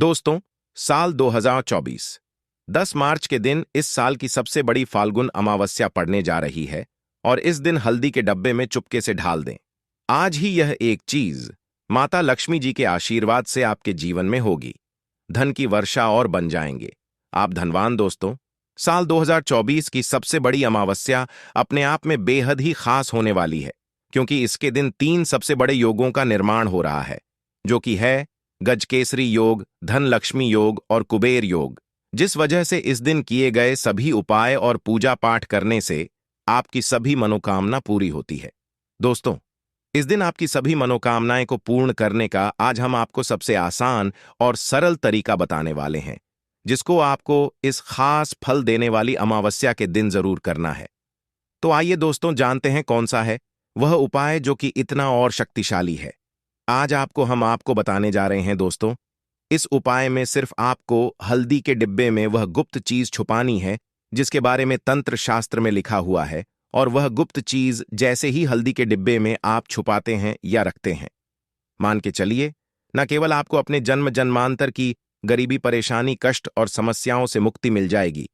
दोस्तों, साल 2024 10 मार्च के दिन इस साल की सबसे बड़ी फाल्गुन अमावस्या पड़ने जा रही है और इस दिन हल्दी के डब्बे में चुपके से ढाल दें। आज ही यह एक चीज माता लक्ष्मी जी के आशीर्वाद से आपके जीवन में होगी। धन की वर्षा और बन जाएंगे आप धनवान। दोस्तों, साल 2024 की सबसे बड़ी अमावस्या अपने आप में बेहद ही खास होने वाली है, क्योंकि इसके दिन 3 सबसे बड़े योगों का निर्माण हो रहा है, जो कि है गजकेसरी योग, धन लक्ष्मी योग और कुबेर योग। जिस वजह से इस दिन किए गए सभी उपाय और पूजा पाठ करने से आपकी सभी मनोकामना पूरी होती है। दोस्तों, इस दिन आपकी सभी मनोकामनाएं को पूर्ण करने का आज हम आपको सबसे आसान और सरल तरीका बताने वाले हैं, जिसको आपको इस खास फल देने वाली अमावस्या के दिन जरूर करना है। तो आइए दोस्तों, जानते हैं कौन सा है वह उपाय जो कि इतना और शक्तिशाली है। आज हम आपको बताने जा रहे हैं। दोस्तों, इस उपाय में सिर्फ आपको हल्दी के डिब्बे में वह गुप्त चीज छुपानी है जिसके बारे में तंत्र शास्त्र में लिखा हुआ है, और वह गुप्त चीज जैसे ही हल्दी के डिब्बे में आप छुपाते हैं या रखते हैं, मान के चलिए, न केवल आपको अपने जन्म जन्मांतर की गरीबी, परेशानी, कष्ट और समस्याओं से मुक्ति मिल जाएगी,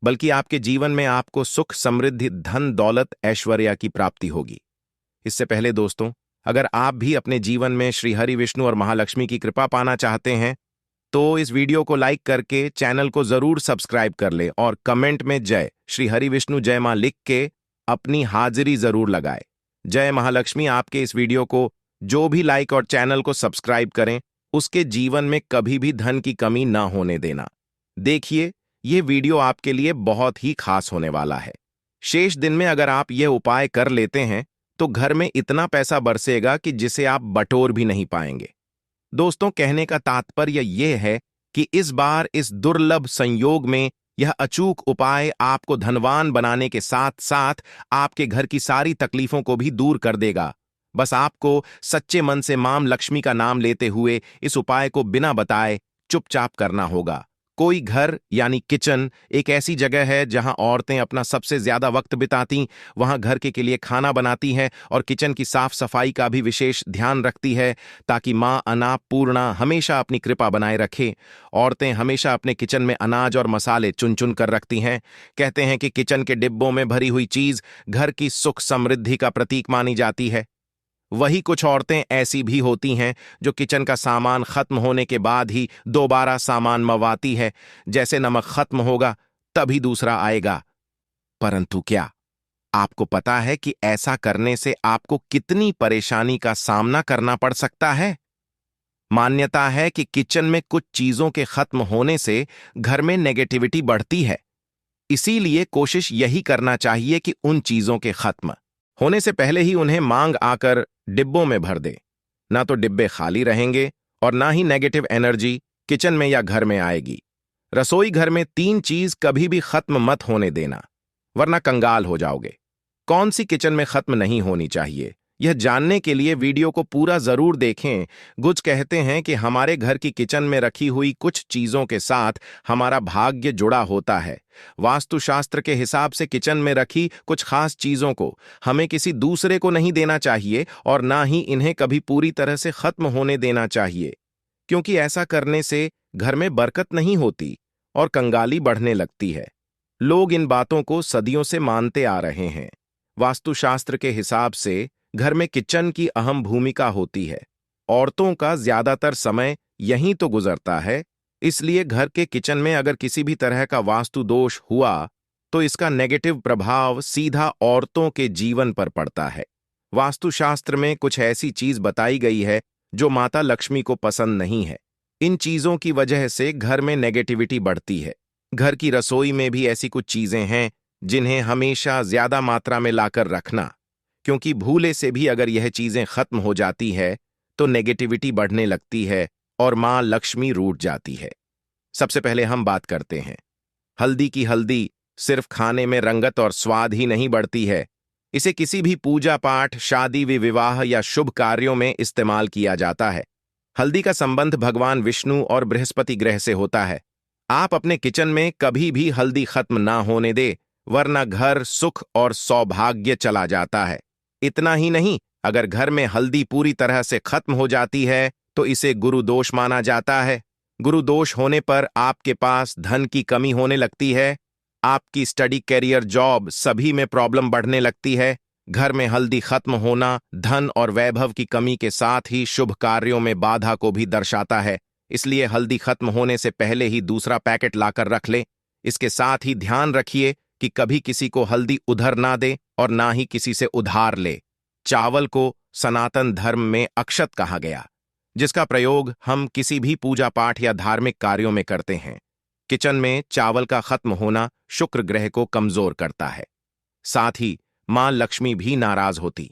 बल्कि आपके जीवन में आपको सुख, समृद्धि, धन, दौलत, ऐश्वर्य की प्राप्ति होगी। इससे पहले दोस्तों, अगर आप भी अपने जीवन में श्री हरि विष्णु और महालक्ष्मी की कृपा पाना चाहते हैं, तो इस वीडियो को लाइक करके चैनल को जरूर सब्सक्राइब कर ले और कमेंट में जय श्री हरि विष्णु जय मां लिख के अपनी हाजिरी जरूर लगाए। जय महालक्ष्मी आपके इस वीडियो को जो भी लाइक और चैनल को सब्सक्राइब करें, उसके जीवन में कभी भी धन की कमी ना होने देना। देखिए, ये वीडियो आपके लिए बहुत ही खास होने वाला है। शेष दिन में अगर आप यह उपाय कर लेते हैं तो घर में इतना पैसा बरसेगा कि जिसे आप बटोर भी नहीं पाएंगे। दोस्तों, कहने का तात्पर्य यह है कि इस बार इस दुर्लभ संयोग में यह अचूक उपाय आपको धनवान बनाने के साथ साथ आपके घर की सारी तकलीफों को भी दूर कर देगा। बस आपको सच्चे मन से मां लक्ष्मी का नाम लेते हुए इस उपाय को बिना बताए चुपचाप करना होगा। कोई घर यानी किचन एक ऐसी जगह है जहां औरतें अपना सबसे ज्यादा वक्त बिताती, वहां घर के लिए खाना बनाती हैं और किचन की साफ सफाई का भी विशेष ध्यान रखती है, ताकि मां अन्नपूर्णा हमेशा अपनी कृपा बनाए रखे। औरतें हमेशा अपने किचन में अनाज और मसाले चुन चुन कर रखती हैं। कहते हैं कि किचन के डिब्बों में भरी हुई चीज घर की सुख समृद्धि का प्रतीक मानी जाती है। वही कुछ औरतें ऐसी भी होती हैं जो किचन का सामान खत्म होने के बाद ही दोबारा सामान मंगवाती है, जैसे नमक खत्म होगा तभी दूसरा आएगा। परंतु क्या आपको पता है कि ऐसा करने से आपको कितनी परेशानी का सामना करना पड़ सकता है? मान्यता है कि किचन में कुछ चीजों के खत्म होने से घर में नेगेटिविटी बढ़ती है। इसीलिए कोशिश यही करना चाहिए कि उन चीजों के खत्म होने से पहले ही उन्हें मांग आकर डिब्बों में भर दे। ना तो डिब्बे खाली रहेंगे और ना ही नेगेटिव एनर्जी किचन में या घर में आएगी। रसोई घर में 3 चीज कभी भी खत्म मत होने देना, वरना कंगाल हो जाओगे। कौन सी किचन में खत्म नहीं होनी चाहिए, यह जानने के लिए वीडियो को पूरा जरूर देखें। कुछ कहते हैं कि हमारे घर की किचन में रखी हुई कुछ चीजों के साथ हमारा भाग्य जुड़ा होता है। वास्तुशास्त्र के हिसाब से किचन में रखी कुछ खास चीजों को हमें किसी दूसरे को नहीं देना चाहिए और ना ही इन्हें कभी पूरी तरह से खत्म होने देना चाहिए, क्योंकि ऐसा करने से घर में बरकत नहीं होती और कंगाली बढ़ने लगती है। लोग इन बातों को सदियों से मानते आ रहे हैं। वास्तुशास्त्र के हिसाब से घर में किचन की अहम भूमिका होती है। औरतों का ज्यादातर समय यहीं तो गुजरता है, इसलिए घर के किचन में अगर किसी भी तरह का वास्तु दोष हुआ तो इसका नेगेटिव प्रभाव सीधा औरतों के जीवन पर पड़ता है। वास्तुशास्त्र में कुछ ऐसी चीज बताई गई है जो माता लक्ष्मी को पसंद नहीं है। इन चीजों की वजह से घर में नेगेटिविटी बढ़ती है। घर की रसोई में भी ऐसी कुछ चीजें हैं जिन्हें हमेशा ज्यादा मात्रा में लाकर रखना, क्योंकि भूले से भी अगर यह चीजें खत्म हो जाती है तो नेगेटिविटी बढ़ने लगती है और मां लक्ष्मी रूठ जाती है। सबसे पहले हम बात करते हैं हल्दी की। हल्दी सिर्फ खाने में रंगत और स्वाद ही नहीं बढ़ती है, इसे किसी भी पूजा पाठ, शादी, विवाह या शुभ कार्यों में इस्तेमाल किया जाता है। हल्दी का संबंध भगवान विष्णु और बृहस्पति ग्रह से होता है। आप अपने किचन में कभी भी हल्दी खत्म ना होने दे, वरना घर सुख और सौभाग्य चला जाता है। इतना ही नहीं, अगर घर में हल्दी पूरी तरह से खत्म हो जाती है तो इसे गुरु दोष माना जाता है। गुरु दोष होने पर आपके पास धन की कमी होने लगती है। आपकी स्टडी, कैरियर, जॉब सभी में प्रॉब्लम बढ़ने लगती है। घर में हल्दी खत्म होना धन और वैभव की कमी के साथ ही शुभ कार्यों में बाधा को भी दर्शाता है। इसलिए हल्दी खत्म होने से पहले ही दूसरा पैकेट लाकर रख ले। इसके साथ ही ध्यान रखिए कि कभी किसी को हल्दी उधर ना दे और ना ही किसी से उधार ले। चावल को सनातन धर्म में अक्षत कहा गया, जिसका प्रयोग हम किसी भी पूजा पाठ या धार्मिक कार्यों में करते हैं। किचन में चावल का खत्म होना शुक्र ग्रह को कमजोर करता है। साथ ही मां लक्ष्मी भी नाराज होती।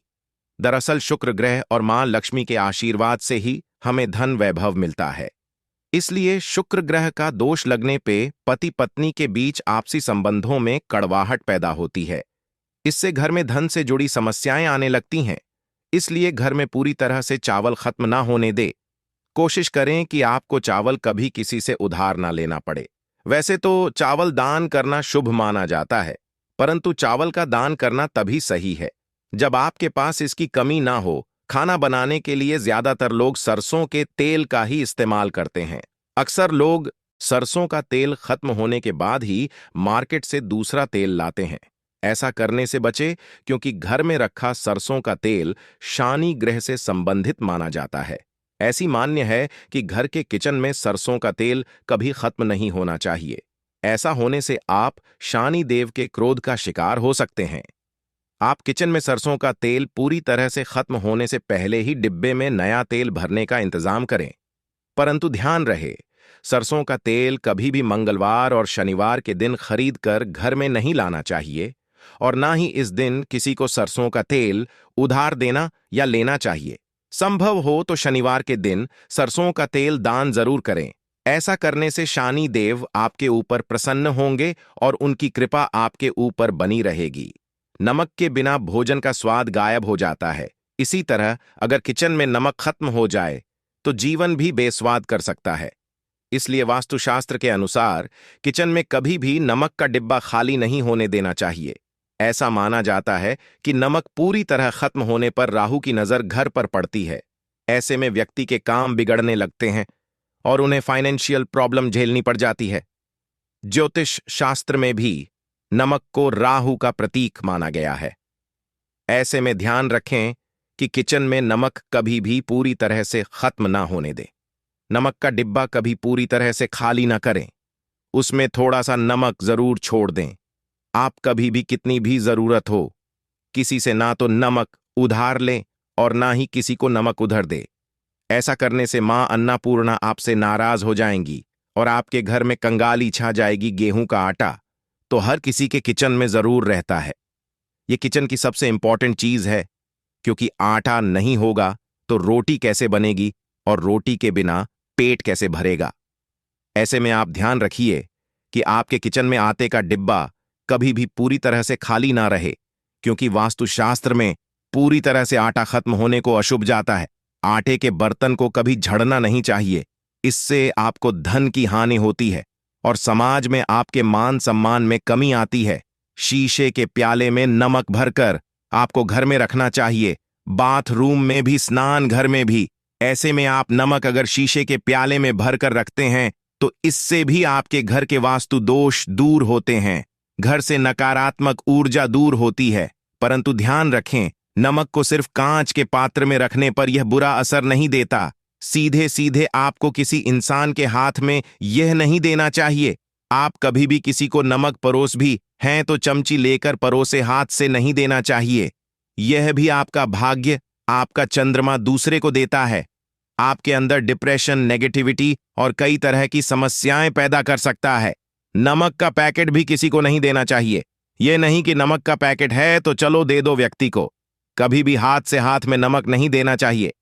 दरअसल शुक्र ग्रह और मां लक्ष्मी के आशीर्वाद से ही हमें धन वैभव मिलता है। इसलिए शुक्र ग्रह का दोष लगने पे पति पत्नी के बीच आपसी संबंधों में कड़वाहट पैदा होती है। इससे घर में धन से जुड़ी समस्याएं आने लगती हैं। इसलिए घर में पूरी तरह से चावल खत्म ना होने दे। कोशिश करें कि आपको चावल कभी किसी से उधार ना लेना पड़े। वैसे तो चावल दान करना शुभ माना जाता है, परंतु चावल का दान करना तभी सही है जब आपके पास इसकी कमी ना हो। खाना बनाने के लिए ज्यादातर लोग सरसों के तेल का ही इस्तेमाल करते हैं। अक्सर लोग सरसों का तेल खत्म होने के बाद ही मार्केट से दूसरा तेल लाते हैं। ऐसा करने से बचे, क्योंकि घर में रखा सरसों का तेल शनि ग्रह से संबंधित माना जाता है। ऐसी मान्य है कि घर के किचन में सरसों का तेल कभी खत्म नहीं होना चाहिए। ऐसा होने से आप शनि देव के क्रोध का शिकार हो सकते हैं। आप किचन में सरसों का तेल पूरी तरह से खत्म होने से पहले ही डिब्बे में नया तेल भरने का इंतजाम करें। परंतु ध्यान रहे, सरसों का तेल कभी भी मंगलवार और शनिवार के दिन खरीद कर घर में नहीं लाना चाहिए और ना ही इस दिन किसी को सरसों का तेल उधार देना या लेना चाहिए। संभव हो तो शनिवार के दिन सरसों का तेल दान जरूर करें। ऐसा करने से शनि देव आपके ऊपर प्रसन्न होंगे और उनकी कृपा आपके ऊपर बनी रहेगी। नमक के बिना भोजन का स्वाद गायब हो जाता है। इसी तरह अगर किचन में नमक खत्म हो जाए तो जीवन भी बेस्वाद कर सकता है। इसलिए वास्तुशास्त्र के अनुसार किचन में कभी भी नमक का डिब्बा खाली नहीं होने देना चाहिए। ऐसा माना जाता है कि नमक पूरी तरह खत्म होने पर राहु की नजर घर पर पड़ती है। ऐसे में व्यक्ति के काम बिगड़ने लगते हैं और उन्हें फाइनेंशियल प्रॉब्लम झेलनी पड़ जाती है। ज्योतिष शास्त्र में भी नमक को राहु का प्रतीक माना गया है। ऐसे में ध्यान रखें कि किचन में नमक कभी भी पूरी तरह से खत्म ना होने दें। नमक का डिब्बा कभी पूरी तरह से खाली ना करें। उसमें थोड़ा सा नमक जरूर छोड़ दें। आप कभी भी कितनी भी जरूरत हो किसी से ना तो नमक उधार लें और ना ही किसी को नमक उधर दे। ऐसा करने से मां अन्नपूर्णा आपसे नाराज हो जाएंगी और आपके घर में कंगाली छा जाएगी। गेहूं का आटा तो हर किसी के किचन में जरूर रहता है। यह किचन की सबसे इंपॉर्टेंट चीज है, क्योंकि आटा नहीं होगा तो रोटी कैसे बनेगी और रोटी के बिना पेट कैसे भरेगा। ऐसे में आप ध्यान रखिए कि आपके किचन में आटे का डिब्बा कभी भी पूरी तरह से खाली ना रहे, क्योंकि वास्तुशास्त्र में पूरी तरह से आटा खत्म होने को अशुभ जाता है। आटे के बर्तन को कभी झड़ना नहीं चाहिए। इससे आपको धन की हानि होती है और समाज में आपके मान सम्मान में कमी आती है। शीशे के प्याले में नमक भरकर आपको घर में रखना चाहिए। बाथरूम में भी, स्नान घर में भी। ऐसे में आप नमक अगर शीशे के प्याले में भरकर रखते हैं तो इससे भी आपके घर के वास्तु दोष दूर होते हैं। घर से नकारात्मक ऊर्जा दूर होती है। परंतु ध्यान रखें, नमक को सिर्फ कांच के पात्र में रखने पर यह बुरा असर नहीं देता। सीधे सीधे आपको किसी इंसान के हाथ में यह नहीं देना चाहिए। आप कभी भी किसी को नमक परोस भी हैं तो चमची लेकर परोसे हाथ से नहीं देना चाहिए। यह भी आपका भाग्य, आपका चंद्रमा दूसरे को देता है। आपके अंदर डिप्रेशन, नेगेटिविटी और कई तरह की समस्याएं पैदा कर सकता है। नमक का पैकेट भी किसी को नहीं देना चाहिए। यह नहीं कि नमक का पैकेट है तो चलो दे दो व्यक्ति को। कभी भी हाथ से हाथ में नमक नहीं देना चाहिए।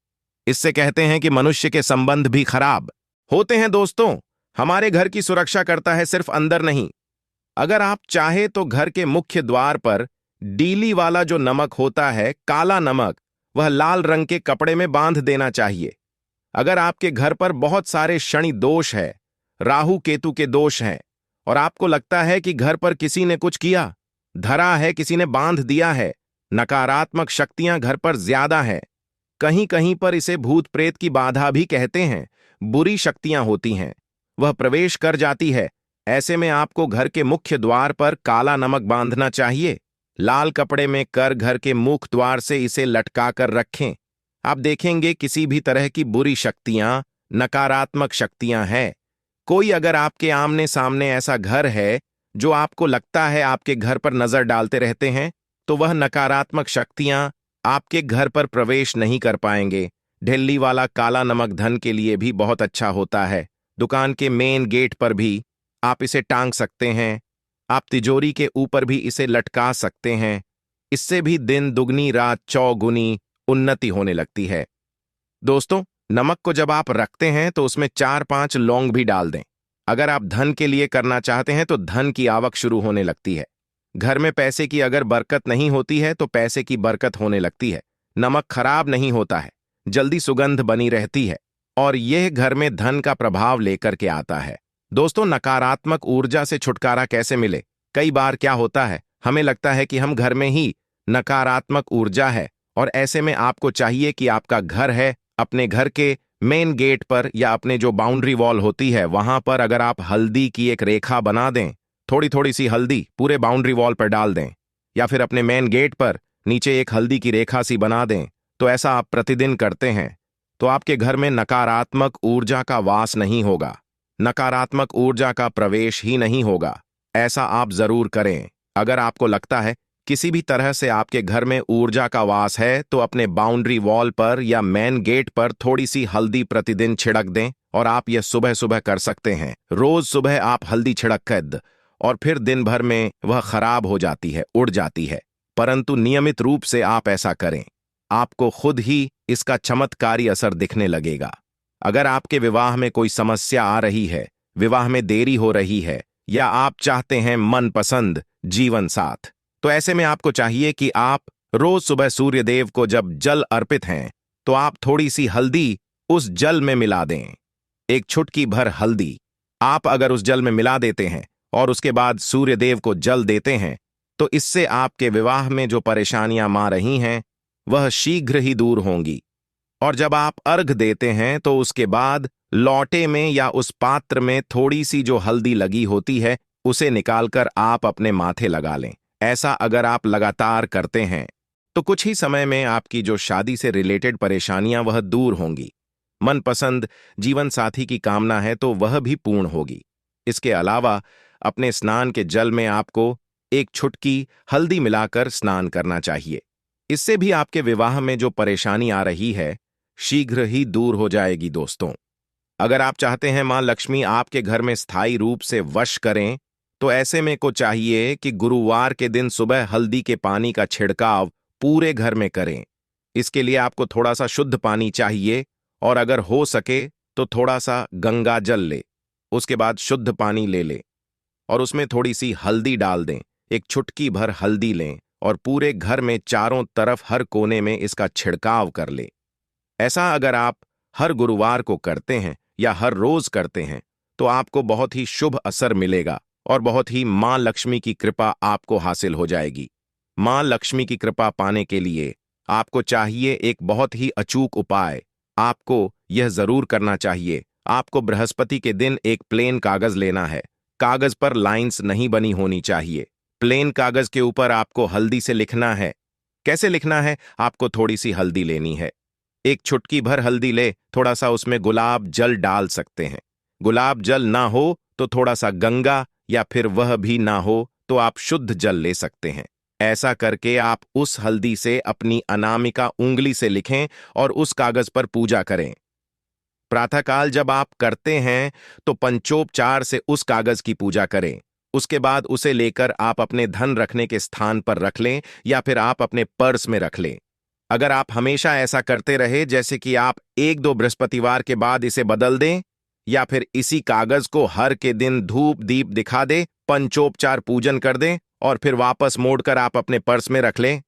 इससे कहते हैं कि मनुष्य के संबंध भी खराब होते हैं। दोस्तों, हमारे घर की सुरक्षा करता है, सिर्फ अंदर नहीं। अगर आप चाहे तो घर के मुख्य द्वार पर डीली वाला जो नमक होता है, काला नमक, वह लाल रंग के कपड़े में बांध देना चाहिए। अगर आपके घर पर बहुत सारे शनि दोष है, राहु केतु के दोष हैं और आपको लगता है कि घर पर किसी ने कुछ किया, धरा है, किसी ने बांध दिया है, नकारात्मक शक्तियां घर पर ज्यादा हैं, कहीं कहीं पर इसे भूत प्रेत की बाधा भी कहते हैं, बुरी शक्तियां होती हैं, वह प्रवेश कर जाती है। ऐसे में आपको घर के मुख्य द्वार पर काला नमक बांधना चाहिए। लाल कपड़े में कर घर के मुख्य द्वार से इसे लटका कर रखें। आप देखेंगे किसी भी तरह की बुरी शक्तियां, नकारात्मक शक्तियां हैं। कोई अगर आपके आमने सामने ऐसा घर है जो आपको लगता है आपके घर पर नजर डालते रहते हैं, तो वह नकारात्मक शक्तियां आपके घर पर प्रवेश नहीं कर पाएंगे। ढिल्ली वाला काला नमक धन के लिए भी बहुत अच्छा होता है। दुकान के मेन गेट पर भी आप इसे टांग सकते हैं। आप तिजोरी के ऊपर भी इसे लटका सकते हैं। इससे भी दिन दुगनी रात चौगुनी उन्नति होने लगती है। दोस्तों, नमक को जब आप रखते हैं तो उसमें 4-5 लौंग भी डाल दें। अगर आप धन के लिए करना चाहते हैं तो धन की आवक शुरू होने लगती है। घर में पैसे की अगर बरकत नहीं होती है तो पैसे की बरकत होने लगती है। नमक खराब नहीं होता है, जल्दी सुगंध बनी रहती है और यह घर में धन का प्रभाव लेकर के आता है। दोस्तों, नकारात्मक ऊर्जा से छुटकारा कैसे मिले? कई बार क्या होता है, हमें लगता है कि हम घर में ही नकारात्मक ऊर्जा है और ऐसे में आपको चाहिए कि आपका घर है, अपने घर के मेन गेट पर या अपने जो बाउंड्री वॉल होती है वहां पर अगर आप हल्दी की एक रेखा बना दें, थोड़ी थोड़ी सी हल्दी पूरे बाउंड्री वॉल पर डाल दें, या फिर अपने मेन गेट पर नीचे एक हल्दी की रेखा सी बना दें, तो ऐसा आप प्रतिदिन करते हैं तो आपके घर में नकारात्मक ऊर्जा का वास नहीं होगा, नकारात्मक ऊर्जा का प्रवेश ही नहीं होगा। ऐसा आप जरूर करें। अगर आपको लगता है किसी भी तरह से आपके घर में ऊर्जा का वास है तो अपने बाउंड्री वॉल पर या मेन गेट पर थोड़ी सी हल्दी प्रतिदिन छिड़क दें। और आप यह सुबह सुबह कर सकते हैं। रोज सुबह आप हल्दी छिड़क कर और फिर दिन भर में वह खराब हो जाती है, उड़ जाती है, परंतु नियमित रूप से आप ऐसा करें, आपको खुद ही इसका चमत्कारी असर दिखने लगेगा। अगर आपके विवाह में कोई समस्या आ रही है, विवाह में देरी हो रही है, या आप चाहते हैं मनपसंद जीवन साथ, तो ऐसे में आपको चाहिए कि आप रोज सुबह सूर्य देव को जब जल अर्पित हैं तो आप थोड़ी सी हल्दी उस जल में मिला दें। एक चुटकी भर हल्दी आप अगर उस जल में मिला देते हैं और उसके बाद सूर्य देव को जल देते हैं तो इससे आपके विवाह में जो परेशानियां आ रही हैं वह शीघ्र ही दूर होंगी। और जब आप अर्घ देते हैं तो उसके बाद लौटे में या उस पात्र में थोड़ी सी जो हल्दी लगी होती है उसे निकालकर आप अपने माथे लगा लें। ऐसा अगर आप लगातार करते हैं तो कुछ ही समय में आपकी जो शादी से रिलेटेड परेशानियां वह दूर होंगी। मनपसंद जीवन साथी की कामना है तो वह भी पूर्ण होगी। इसके अलावा अपने स्नान के जल में आपको एक चुटकी हल्दी मिलाकर स्नान करना चाहिए। इससे भी आपके विवाह में जो परेशानी आ रही है शीघ्र ही दूर हो जाएगी। दोस्तों, अगर आप चाहते हैं मां लक्ष्मी आपके घर में स्थायी रूप से वश करें तो ऐसे में को चाहिए कि गुरुवार के दिन सुबह हल्दी के पानी का छिड़काव पूरे घर में करें। इसके लिए आपको थोड़ा सा शुद्ध पानी चाहिए और अगर हो सके तो थोड़ा सा गंगा जल ले, उसके बाद शुद्ध पानी ले ले और उसमें थोड़ी सी हल्दी डाल दें। एक चुटकी भर हल्दी लें और पूरे घर में चारों तरफ हर कोने में इसका छिड़काव कर ले। ऐसा अगर आप हर गुरुवार को करते हैं या हर रोज करते हैं तो आपको बहुत ही शुभ असर मिलेगा और बहुत ही मां लक्ष्मी की कृपा आपको हासिल हो जाएगी। मां लक्ष्मी की कृपा पाने के लिए आपको चाहिए एक बहुत ही अचूक उपाय। आपको यह जरूर करना चाहिए। आपको बृहस्पति के दिन एक प्लेन कागज लेना है। कागज पर लाइंस नहीं बनी होनी चाहिए। प्लेन कागज के ऊपर आपको हल्दी से लिखना है। कैसे लिखना है? आपको थोड़ी सी हल्दी लेनी है, एक चुटकी भर हल्दी ले, थोड़ा सा उसमें गुलाब जल डाल सकते हैं। गुलाब जल ना हो तो थोड़ा सा गंगा, या फिर वह भी ना हो तो आप शुद्ध जल ले सकते हैं। ऐसा करके आप उस हल्दी से अपनी अनामिका उंगली से लिखें और उस कागज पर पूजा करें। प्रातःकाल जब आप करते हैं तो पंचोपचार से उस कागज की पूजा करें। उसके बाद उसे लेकर आप अपने धन रखने के स्थान पर रख लें या फिर आप अपने पर्स में रख लें। अगर आप हमेशा ऐसा करते रहे, जैसे कि आप 1-2 बृहस्पतिवार के बाद इसे बदल दें या फिर इसी कागज को हर के दिन धूप दीप दिखा दे, पंचोपचार पूजन कर दें और फिर वापस मोड़कर आप अपने पर्स में रख लें,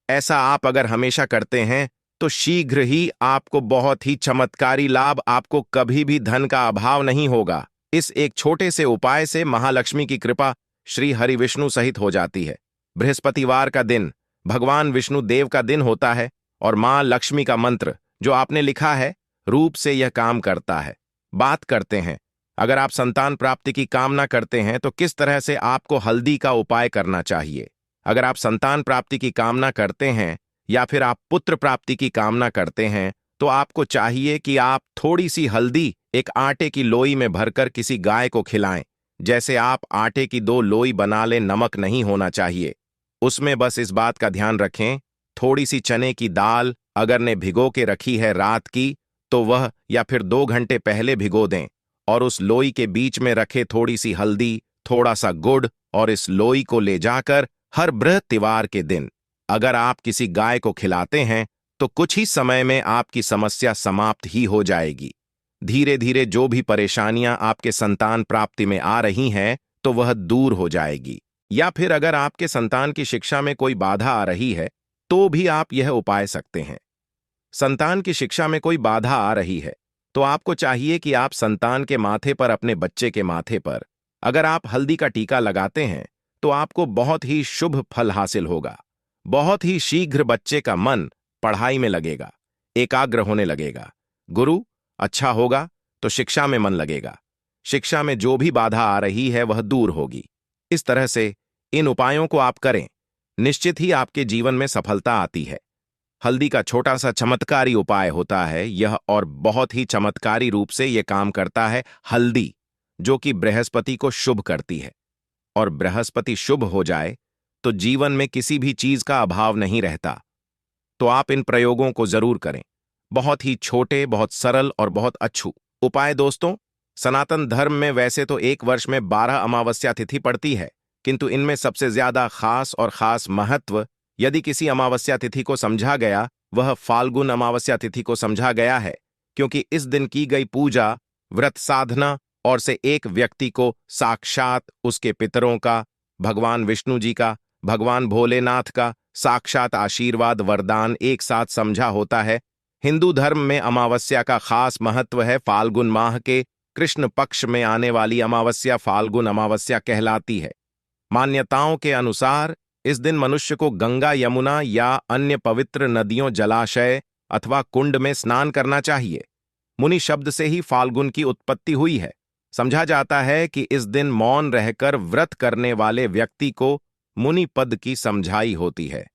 ऐसा आप अगर हमेशा करते हैं तो शीघ्र ही आपको बहुत ही चमत्कारी लाभ, आपको कभी भी धन का अभाव नहीं होगा। इस एक छोटे से उपाय से महालक्ष्मी की कृपा श्री हरि विष्णु सहित हो जाती है। बृहस्पतिवार का दिन भगवान विष्णु देव का दिन होता है और मां लक्ष्मी का मंत्र जो आपने लिखा है रूप से यह काम करता है। बात करते हैं अगर आप संतान प्राप्ति की कामना करते हैं तो किस तरह से आपको हल्दी का उपाय करना चाहिए। अगर आप संतान प्राप्ति की कामना करते हैं या फिर आप पुत्र प्राप्ति की कामना करते हैं तो आपको चाहिए कि आप थोड़ी सी हल्दी एक आटे की लोई में भरकर किसी गाय को खिलाएं। जैसे आप आटे की 2 लोई बना लें, नमक नहीं होना चाहिए। उसमें बस इस बात का ध्यान रखें, थोड़ी सी चने की दाल अगर ने भिगो के रखी है रात की तो वह या फिर 2 घंटे पहले भिगो दें और उस लोई के बीच में रखे थोड़ी सी हल्दी, थोड़ा सा गुड़ और इस लोई को ले जाकर हर बृहस्पतिवार के दिन अगर आप किसी गाय को खिलाते हैं तो कुछ ही समय में आपकी समस्या समाप्त ही हो जाएगी। धीरे धीरे जो भी परेशानियां आपके संतान प्राप्ति में आ रही हैं तो वह दूर हो जाएगी। या फिर अगर आपके संतान की शिक्षा में कोई बाधा आ रही है तो भी आप यह उपाय सकते हैं। संतान की शिक्षा में कोई बाधा आ रही है तो आपको चाहिए कि आप संतान के माथे पर, अपने बच्चे के माथे पर अगर आप हल्दी का टीका लगाते हैं तो आपको बहुत ही शुभ फल हासिल होगा। बहुत ही शीघ्र बच्चे का मन पढ़ाई में लगेगा, एकाग्र होने लगेगा। गुरु अच्छा होगा तो शिक्षा में मन लगेगा। शिक्षा में जो भी बाधा आ रही है वह दूर होगी। इस तरह से इन उपायों को आप करें, निश्चित ही आपके जीवन में सफलता आती है। हल्दी का छोटा सा चमत्कारी उपाय होता है यह, और बहुत ही चमत्कारी रूप से यह काम करता है हल्दी, जो कि बृहस्पति को शुभ करती है। और बृहस्पति शुभ हो जाए तो जीवन में किसी भी चीज का अभाव नहीं रहता। तो आप इन प्रयोगों को जरूर करें। बहुत ही छोटे, बहुत सरल और बहुत अच्छू उपाय। दोस्तों, सनातन धर्म में वैसे तो एक वर्ष में 12 अमावस्या तिथि पड़ती है, किंतु इनमें सबसे ज्यादा खास और खास महत्व यदि किसी अमावस्या तिथि को समझा गया वह फाल्गुन अमावस्या तिथि को समझा गया है, क्योंकि इस दिन की गई पूजा, व्रत साधना और से एक व्यक्ति को साक्षात उसके पितरों का, भगवान विष्णु जी का, भगवान भोलेनाथ का साक्षात आशीर्वाद वरदान एक साथ समझा होता है। हिंदू धर्म में अमावस्या का खास महत्व है। फाल्गुन माह के कृष्ण पक्ष में आने वाली अमावस्या फाल्गुन अमावस्या कहलाती है। मान्यताओं के अनुसार इस दिन मनुष्य को गंगा, यमुना या अन्य पवित्र नदियों, जलाशय अथवा कुंड में स्नान करना चाहिए। मुनि शब्द से ही फाल्गुन की उत्पत्ति हुई है। समझा जाता है कि इस दिन मौन रहकर व्रत करने वाले व्यक्ति को मुनि पद की समझाई होती है।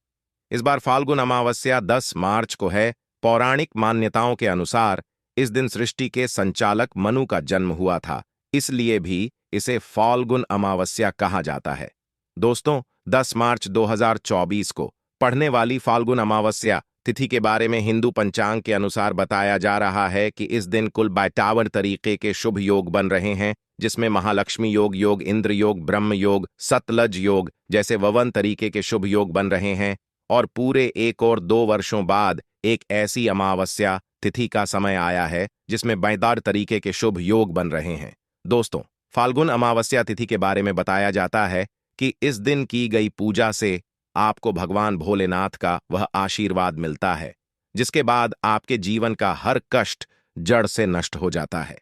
इस बार फाल्गुन अमावस्या 10 मार्च को है। पौराणिक मान्यताओं के अनुसार इस दिन सृष्टि के संचालक मनु का जन्म हुआ था, इसलिए भी इसे फाल्गुन अमावस्या कहा जाता है। दोस्तों, 10 मार्च 2024 को पढ़ने वाली फाल्गुन अमावस्या तिथि के बारे में हिंदू पंचांग के अनुसार बताया जा रहा है कि इस दिन कुल 52 तरीके के शुभ योग बन रहे हैं, जिसमें महालक्ष्मी योग, योग इंद्र योग, ब्रह्म योग, सतलज योग जैसे 52 तरीके के शुभ योग बन रहे हैं। और पूरे 1 और 2 वर्षों बाद एक ऐसी अमावस्या तिथि का समय आया है जिसमें 52 तरीके के शुभ योग बन रहे हैं। दोस्तों, फाल्गुन अमावस्या तिथि के बारे में बताया जाता है कि इस दिन की गई पूजा से आपको भगवान भोलेनाथ का वह आशीर्वाद मिलता है, जिसके बाद आपके जीवन का हर कष्ट जड़ से नष्ट हो जाता है।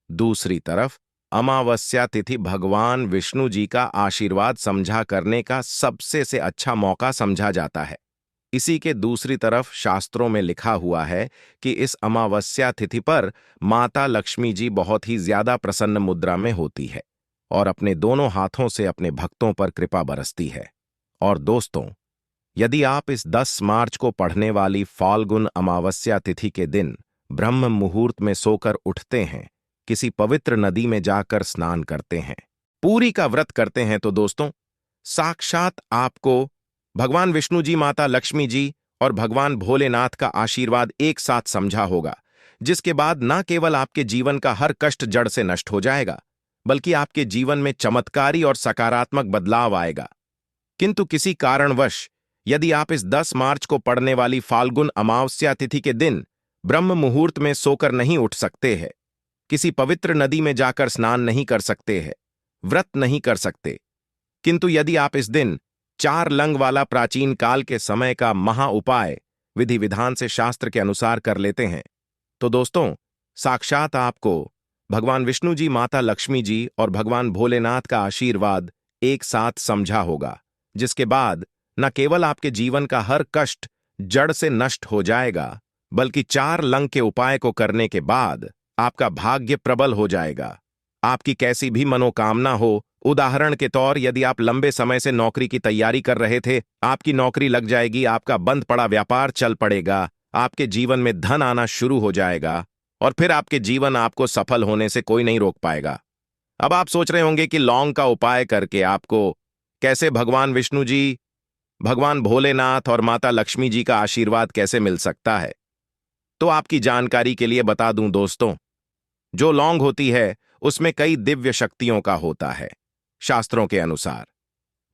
दूसरी तरफ अमावस्या तिथि भगवान विष्णु जी का आशीर्वाद समझा करने का सबसे से अच्छा मौका समझा जाता है। इसी के दूसरी तरफ शास्त्रों में लिखा हुआ है कि इस अमावस्या तिथि पर माता लक्ष्मी जी बहुत ही ज्यादा प्रसन्न मुद्रा में होती है और अपने दोनों हाथों से अपने भक्तों पर कृपा बरसती है। और दोस्तों, यदि आप इस 10 मार्च को पढ़ने वाली फाल्गुन अमावस्या तिथि के दिन ब्रह्म मुहूर्त में सोकर उठते हैं, किसी पवित्र नदी में जाकर स्नान करते हैं, पूरी का व्रत करते हैं, तो दोस्तों, साक्षात आपको भगवान विष्णु जी, माता लक्ष्मी जी और भगवान भोलेनाथ का आशीर्वाद एक साथ समझा होगा, जिसके बाद न केवल आपके जीवन का हर कष्ट जड़ से नष्ट हो जाएगा, बल्कि आपके जीवन में चमत्कारी और सकारात्मक बदलाव आएगा। किंतु किसी कारणवश यदि आप इस 10 मार्च को पड़ने वाली फाल्गुन अमावस्या तिथि के दिन ब्रह्म मुहूर्त में सोकर नहीं उठ सकते हैं, किसी पवित्र नदी में जाकर स्नान नहीं कर सकते हैं, व्रत नहीं कर सकते, किंतु यदि आप इस दिन 4 लंग वाला प्राचीन काल के समय का महा उपाय विधि विधान से शास्त्र के अनुसार कर लेते हैं, तो दोस्तों, साक्षात आपको भगवान विष्णु जी, माता लक्ष्मी जी और भगवान भोलेनाथ का आशीर्वाद एक साथ समझा होगा, जिसके बाद न केवल आपके जीवन का हर कष्ट जड़ से नष्ट हो जाएगा, बल्कि 4 लंग के उपाय को करने के बाद आपका भाग्य प्रबल हो जाएगा। आपकी कैसी भी मनोकामना हो, उदाहरण के तौर यदि आप लंबे समय से नौकरी की तैयारी कर रहे थे, आपकी नौकरी लग जाएगी, आपका बंद पड़ा व्यापार चल पड़ेगा, आपके जीवन में धन आना शुरू हो जाएगा और फिर आपके जीवन आपको सफल होने से कोई नहीं रोक पाएगा। अब आप सोच रहे होंगे कि लौंग का उपाय करके आपको कैसे भगवान विष्णु जी, भगवान भोलेनाथ और माता लक्ष्मी जी का आशीर्वाद कैसे मिल सकता है। तो आपकी जानकारी के लिए बता दूं दोस्तों, जो लौंग होती है उसमें कई दिव्य शक्तियों का होता है। शास्त्रों के अनुसार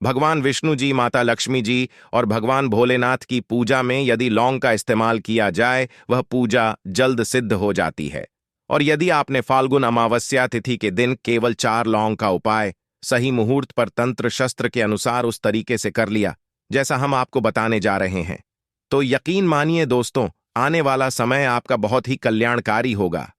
भगवान विष्णु जी, माता लक्ष्मी जी और भगवान भोलेनाथ की पूजा में यदि लौंग का इस्तेमाल किया जाए, वह पूजा जल्द सिद्ध हो जाती है। और यदि आपने फाल्गुन अमावस्या तिथि के दिन केवल 4 लौंग का उपाय सही मुहूर्त पर तंत्र शस्त्र के अनुसार उस तरीके से कर लिया जैसा हम आपको बताने जा रहे हैं, तो यकीन मानिए दोस्तों, आने वाला समय आपका बहुत ही कल्याणकारी होगा।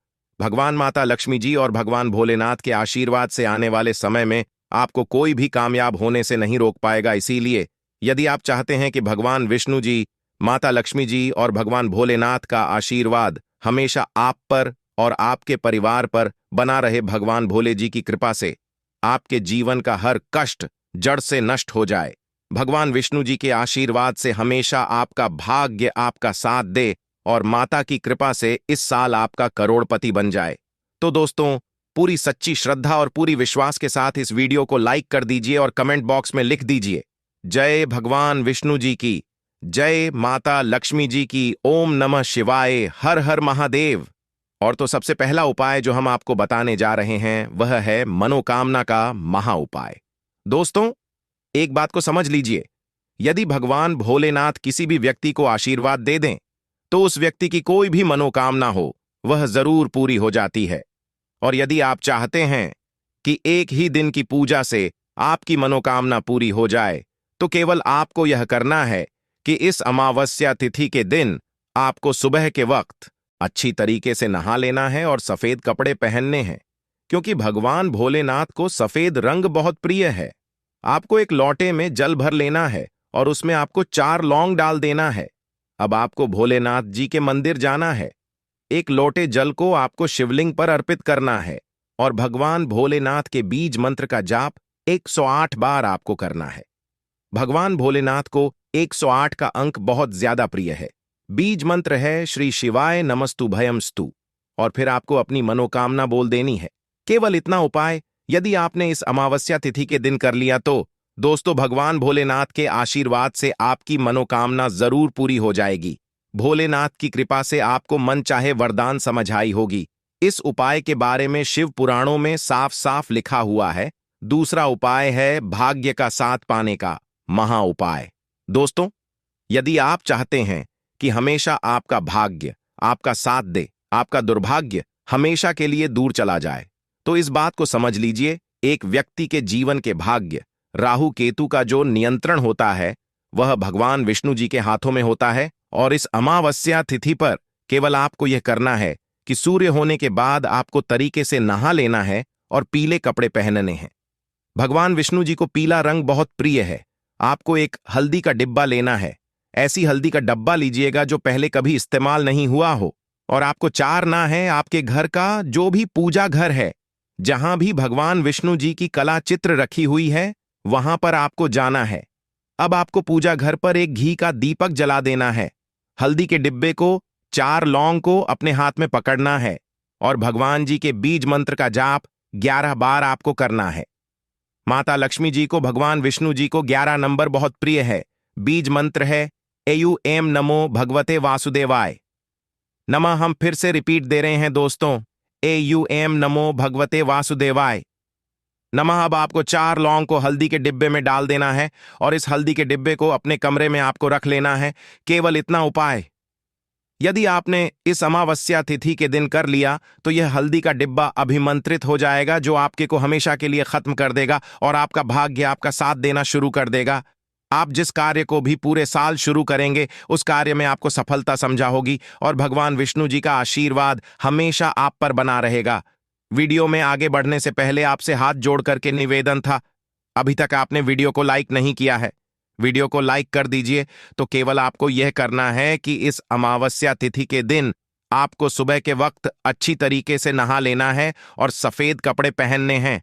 भगवान माता लक्ष्मी जी और भगवान भोलेनाथ के आशीर्वाद से आने वाले समय में आपको कोई भी कामयाब होने से नहीं रोक पाएगा। इसीलिए यदि आप चाहते हैं कि भगवान विष्णु जी, माता लक्ष्मी जी और भगवान भोलेनाथ का आशीर्वाद हमेशा आप पर और आपके परिवार पर बना रहे, भगवान भोले जी की कृपा से आपके जीवन का हर कष्ट जड़ से नष्ट हो जाए, भगवान विष्णु जी के आशीर्वाद से हमेशा आपका भाग्य आपका साथ दे और माता की कृपा से इस साल आपका करोड़पति बन जाए, तो दोस्तों पूरी सच्ची श्रद्धा और पूरी विश्वास के साथ इस वीडियो को लाइक कर दीजिए और कमेंट बॉक्स में लिख दीजिए, जय भगवान विष्णु जी की, जय माता लक्ष्मी जी की, ओम नमः शिवाय, हर हर महादेव। और तो सबसे पहला उपाय जो हम आपको बताने जा रहे हैं वह है मनोकामना का महा उपाय। दोस्तों एक बात को समझ लीजिए, यदि भगवान भोलेनाथ किसी भी व्यक्ति को आशीर्वाद दे दें तो उस व्यक्ति की कोई भी मनोकामना हो वह जरूर पूरी हो जाती है। और यदि आप चाहते हैं कि एक ही दिन की पूजा से आपकी मनोकामना पूरी हो जाए, तो केवल आपको यह करना है कि इस अमावस्या तिथि के दिन आपको सुबह के वक्त अच्छी तरीके से नहा लेना है और सफेद कपड़े पहनने हैं, क्योंकि भगवान भोलेनाथ को सफेद रंग बहुत प्रिय है। आपको एक लोटे में जल भर लेना है और उसमें आपको 4 लौंग डाल देना है। अब आपको भोलेनाथ जी के मंदिर जाना है, एक लोटे जल को आपको शिवलिंग पर अर्पित करना है और भगवान भोलेनाथ के बीज मंत्र का जाप 108 बार आपको करना है। भगवान भोलेनाथ को 108 का अंक बहुत ज्यादा प्रिय है। बीज मंत्र है श्री शिवाय नमस्तु भयमस्तु, और फिर आपको अपनी मनोकामना बोल देनी है। केवल इतना उपाय यदि आपने इस अमावस्या तिथि के दिन कर लिया तो दोस्तों भगवान भोलेनाथ के आशीर्वाद से आपकी मनोकामना जरूर पूरी हो जाएगी। भोलेनाथ की कृपा से आपको मन चाहे वरदान समझ आई होगी। इस उपाय के बारे में शिव पुराणों में साफ साफ लिखा हुआ है। दूसरा उपाय है भाग्य का साथ पाने का महा उपाय। दोस्तों यदि आप चाहते हैं कि हमेशा आपका भाग्य आपका साथ दे, आपका दुर्भाग्य हमेशा के लिए दूर चला जाए, तो इस बात को समझ लीजिए, एक व्यक्ति के जीवन के भाग्य राहु केतु का जो नियंत्रण होता है वह भगवान विष्णु जी के हाथों में होता है। और इस अमावस्या तिथि पर केवल आपको यह करना है कि सूर्य होने के बाद आपको तरीके से नहा लेना है और पीले कपड़े पहनने हैं। भगवान विष्णु जी को पीला रंग बहुत प्रिय है। आपको एक हल्दी का डिब्बा लेना है। ऐसी हल्दी का डब्बा लीजिएगा जो पहले कभी इस्तेमाल नहीं हुआ हो, और आपको 4 ना है, आपके घर का जो भी पूजा घर है, जहां भी भगवान विष्णु जी की कला चित्र रखी हुई है, वहां पर आपको जाना है। अब आपको पूजा घर पर एक घी का दीपक जला देना है। हल्दी के डिब्बे को 4 लौंग को अपने हाथ में पकड़ना है और भगवान जी के बीज मंत्र का जाप 11 बार आपको करना है। माता लक्ष्मी जी को, भगवान विष्णु जी को 11 नंबर बहुत प्रिय है। बीज मंत्र है एम नमो भगवते वासुदेवाय नमः। हम फिर से रिपीट दे रहे हैं दोस्तों, एम नमो भगवते वासुदेवाय नमः। अब आपको 4 लौंग को हल्दी के डिब्बे में डाल देना है और इस हल्दी के डिब्बे को अपने कमरे में आपको रख लेना है। केवल इतना उपाय यदि आपने इस अमावस्या तिथि के दिन कर लिया तो यह हल्दी का डिब्बा अभिमंत्रित हो जाएगा, जो आपके को हमेशा के लिए खत्म कर देगा और आपका भाग्य आपका साथ देना शुरू कर देगा। आप जिस कार्य को भी पूरे साल शुरू करेंगे उस कार्य में आपको सफलता समझा होगी और भगवान विष्णु जी का आशीर्वाद हमेशा आप पर बना रहेगा। वीडियो में आगे बढ़ने से पहले आपसे हाथ जोड़ करके निवेदन था, अभी तक आपने वीडियो को लाइक नहीं किया है, वीडियो को लाइक कर दीजिए। तो केवल आपको यह करना है कि इस अमावस्या तिथि के दिन आपको सुबह के वक्त अच्छी तरीके से नहा लेना है और सफेद कपड़े पहनने हैं,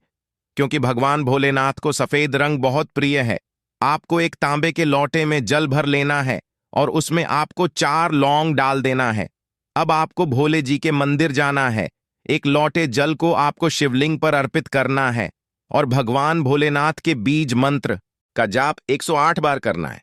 क्योंकि भगवान भोलेनाथ को सफेद रंग बहुत प्रिय है। आपको एक तांबे के लोटे में जल भर लेना है और उसमें आपको 4 लौंग डाल देना है। अब आपको भोले जी के मंदिर जाना है। एक लोटे जल को आपको शिवलिंग पर अर्पित करना है और भगवान भोलेनाथ के बीज मंत्र का जाप 108 बार करना है।